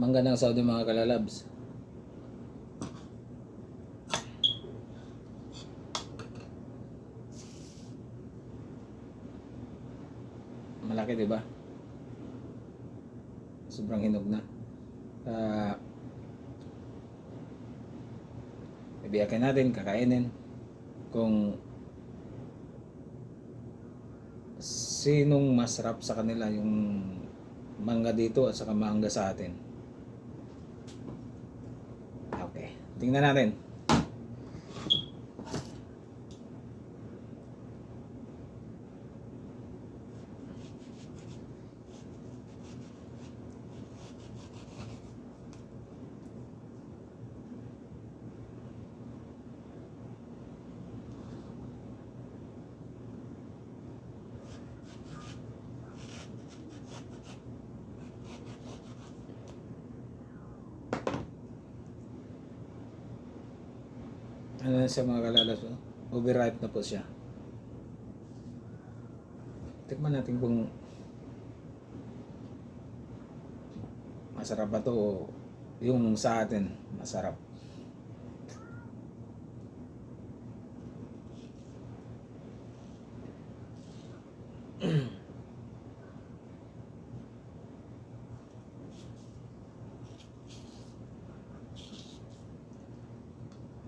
Mangga ng Saudi mga kalalabs. Malaki, di ba? Sobrang hinog na. Ibiyakin natin, kakainin. Kung sinong masarap sa kanila yung mangga dito at saka mangga sa atin. Okay, tingnan natin. Ano na siya mga kalalabs? Overripe na po siya. Tikman natin kung masarap ba to o yung sa atin masarap.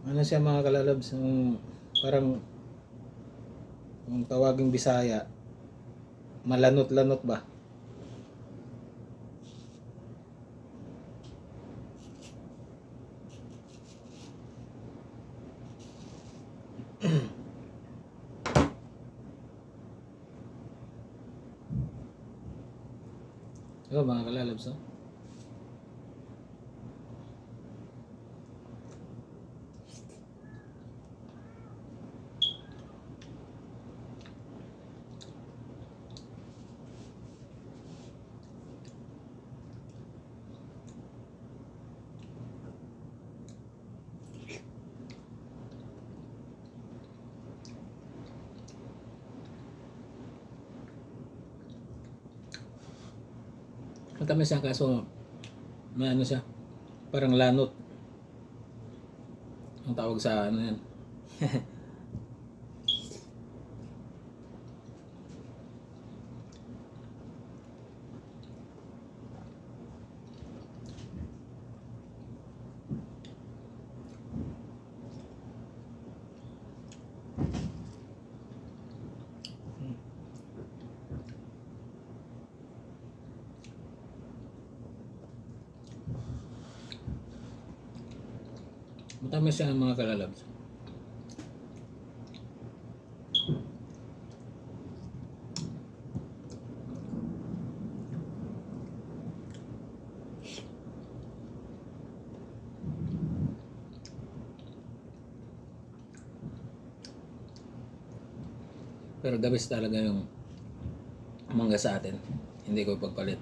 Ano siya mga kalalabs? Parang yung tawaging Bisaya, malanot-lanot ba? Diba mga kalalabs, no? Matamis siya kaso may ano siya, parang lanot ang tawag sa ano yan. Matamis siya mga kalalabs. Pero the best talaga yung mangga sa atin. Hindi ko pagpalit.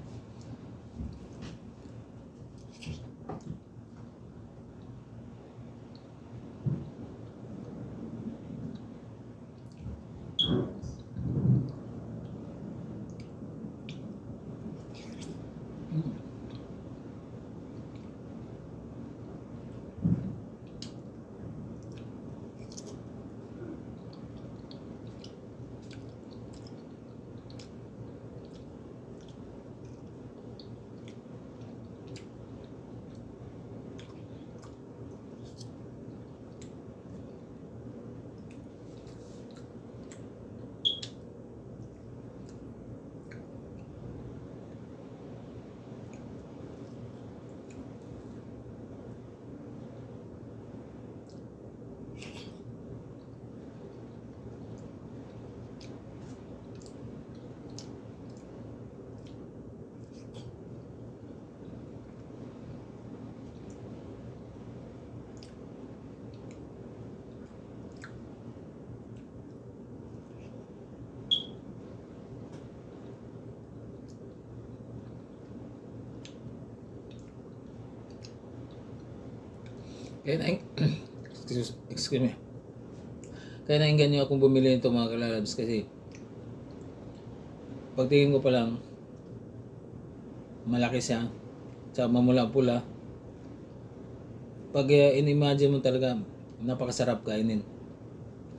Kaya na excuse me. Kaya nainggan nyo akong bumili nito mga kalalabs kasi pagtingin ko pa lang malaki siya, sa mamula pula. Pag in-imagine mo talaga, napakasarap kainin.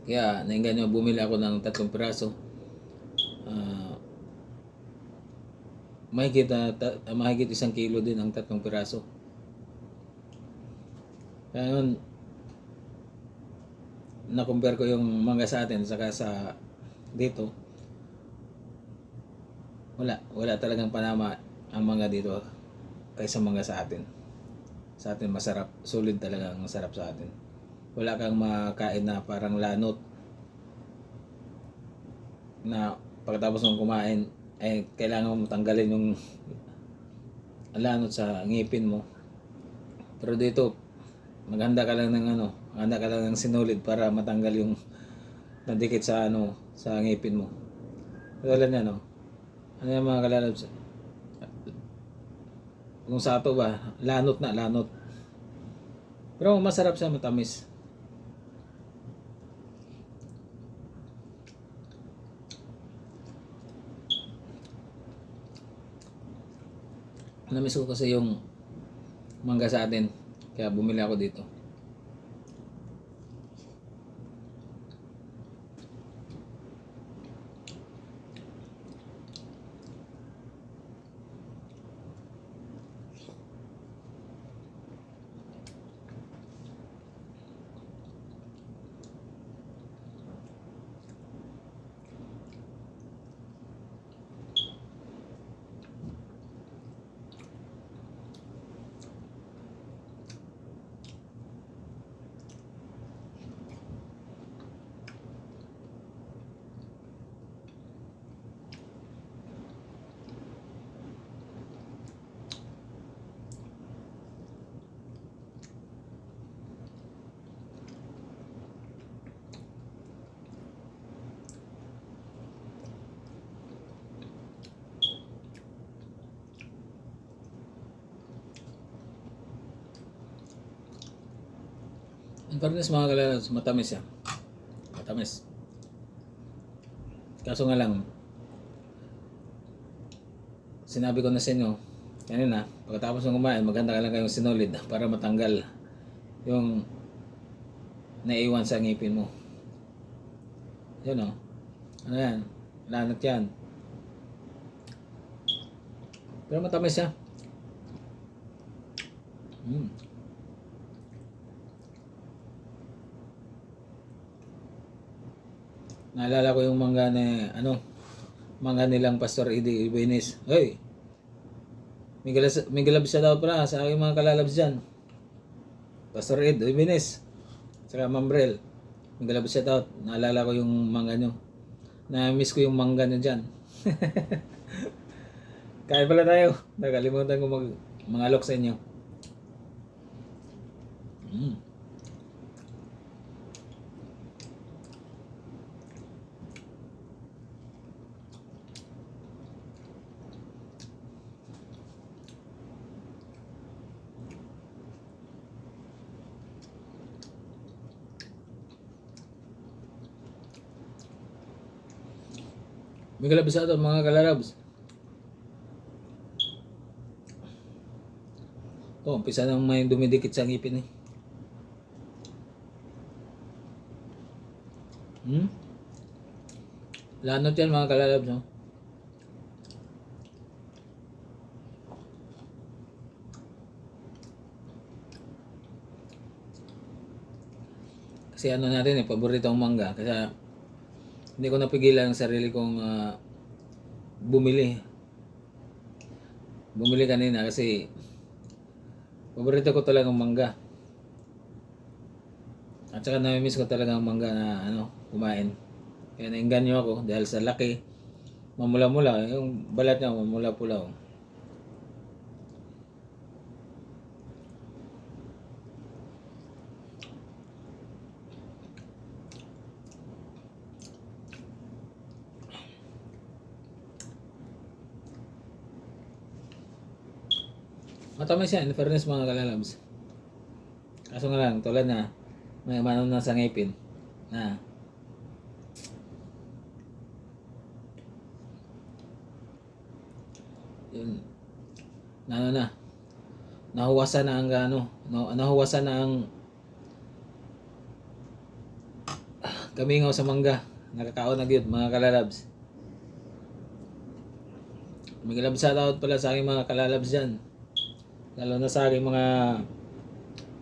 Kaya nainganyo bumili ako ng 3 piraso. Mahigit 1 kilo din ang 3 piraso. Kaya yun, na-compare ko yung mangga sa atin saka sa dito. Wala talagang panama ang mangga dito kaysa mangga sa atin. Sa atin masarap, solid talaga ang sarap sa atin. Wala kang makain na parang lanot na pagkatapos mong kumain kailangan mo tanggalin yung lanot sa ngipin mo. Pero dito maghanda ka lang ng sinulid para matanggal yung nadikit sa sa ngipin mo. Katulad niya ano yung mga kalalabs, kung sato ba lanot. Pero masarap siya, matamis. Namiss ko kasi yung mangga sa atin. Kaya bumili ako dito. In fairness mga kalalabs, matamis yan. Matamis. Kaso nga lang, sinabi ko na sa inyo kanina, pagkatapos ng kumain, maganda ka lang kayong sinulid para matanggal yung naiwan sa ngipin mo. Yun ano yan, lanat yan. Pero matamis siya. Naalala ko yung mangga mangga nilang Pastor Eddie Ibanez. Hoy, may galab siya daw pala sa aking mga kalalabs dyan. Pastor Ed Ibanez, saka Mambrel. May galab siya daw. Naalala ko yung mangga nyo. Na-miss ko yung mangga nyo dyan. Kaya pala tayo. Nakalimutan ko mangalok sa inyo. May galab sa ito mga kalalabs. Ito, umpisa nang may dumidikit sa ngipin Lanot yan mga kalalabs, no? Kasi natin paborito ang mangga. Kasi hindi ko napigilan ang sarili kong bumili kanina kasi paborito ko talaga ang mangga. At saka nami-miss ko talaga ang mangga na kumain. Kaya nainganyo ako dahil sa laki, mamula-mula, yung balat niya mamula-pula. Matamis yan, in fairness mga kalalabs. Kaso nga lang, tulad na may manon na sa ngipin na yun na nahuwasan na ang ano, nahuwasan na ang kamingaw sa mangga. Nakakaon na gyud mga kalalabs. Mag-love shout out pala sa aking mga kalalabs dyan. Lalo na sa aking mga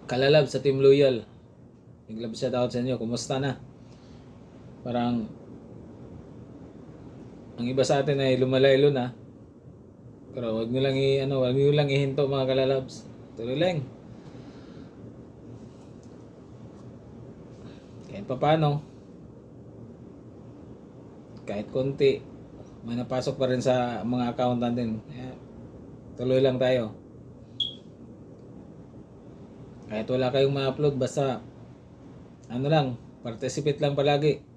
kalalabs sa Team Loyal. Mag-love shout out sa inyo. Kumusta na? Parang ang iba sa atin ay lumalaylo na. Pero wag niyo lang ihinto mga kalalabs. Tuloy lang. Kahit paano, kahit konti, may napasok pa rin sa mga account natin. Kaya, tuloy lang tayo. Kahit wala kayong ma-upload, basta ano lang, participate lang palagi.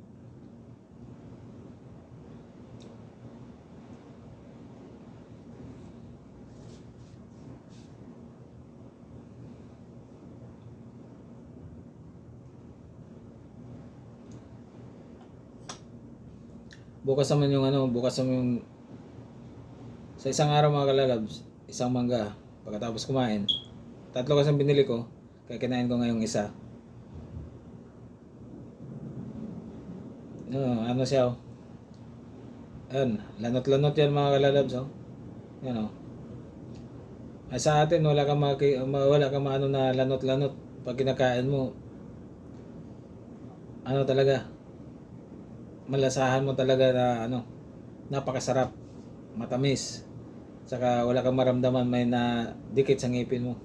Bukas naman yung sa isang araw mga kalalabs, isang mangga pagkatapos kumain. 3 kasi ang binili ko, kaya kinain ko ngayong isa. Ano siya oh. Ayan, lanot-lanot yan mga kalalabs oh. Yan oh. Ay sa atin wala kang maano na lanot-lanot pag kinakain mo. Ano talaga? Malasahan mo talaga na ano, napakasarap, matamis. Saka wala kang maramdaman may na dikit sa ngipin mo.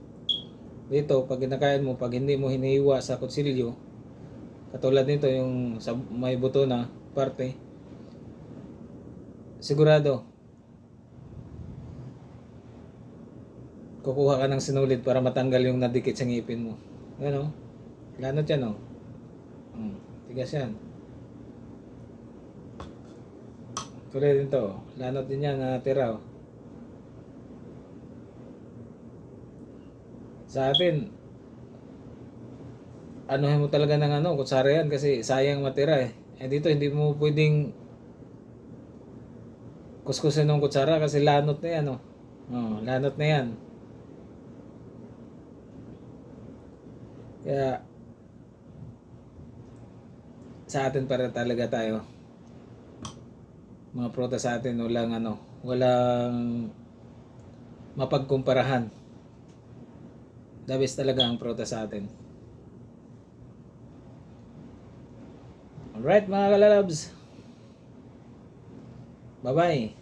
Dito, pag kinakain mo, pag hindi mo hinihiwa sa kutsilyo, katulad nito yung sa may buto na parte, sigurado kukuha ka ng sinulid para matanggal yung nadikit sa ngipin mo. Yan o. Lanot yan o. Tigas yan. Tulad din to. Lanot din yan na tira o. Sa atin, anuhin mo talaga ng ano, kutsara yan kasi sayang matira eh. Eh dito hindi mo pwedeng kuskusin ng kutsara kasi lanot na yan o. Oh, lanot na yan. Kaya sa atin para talaga tayo. Mga prutas sa atin walang mapagkumparahan. The best talaga ang prutas sa atin. Alright mga kalalabs. Bye bye.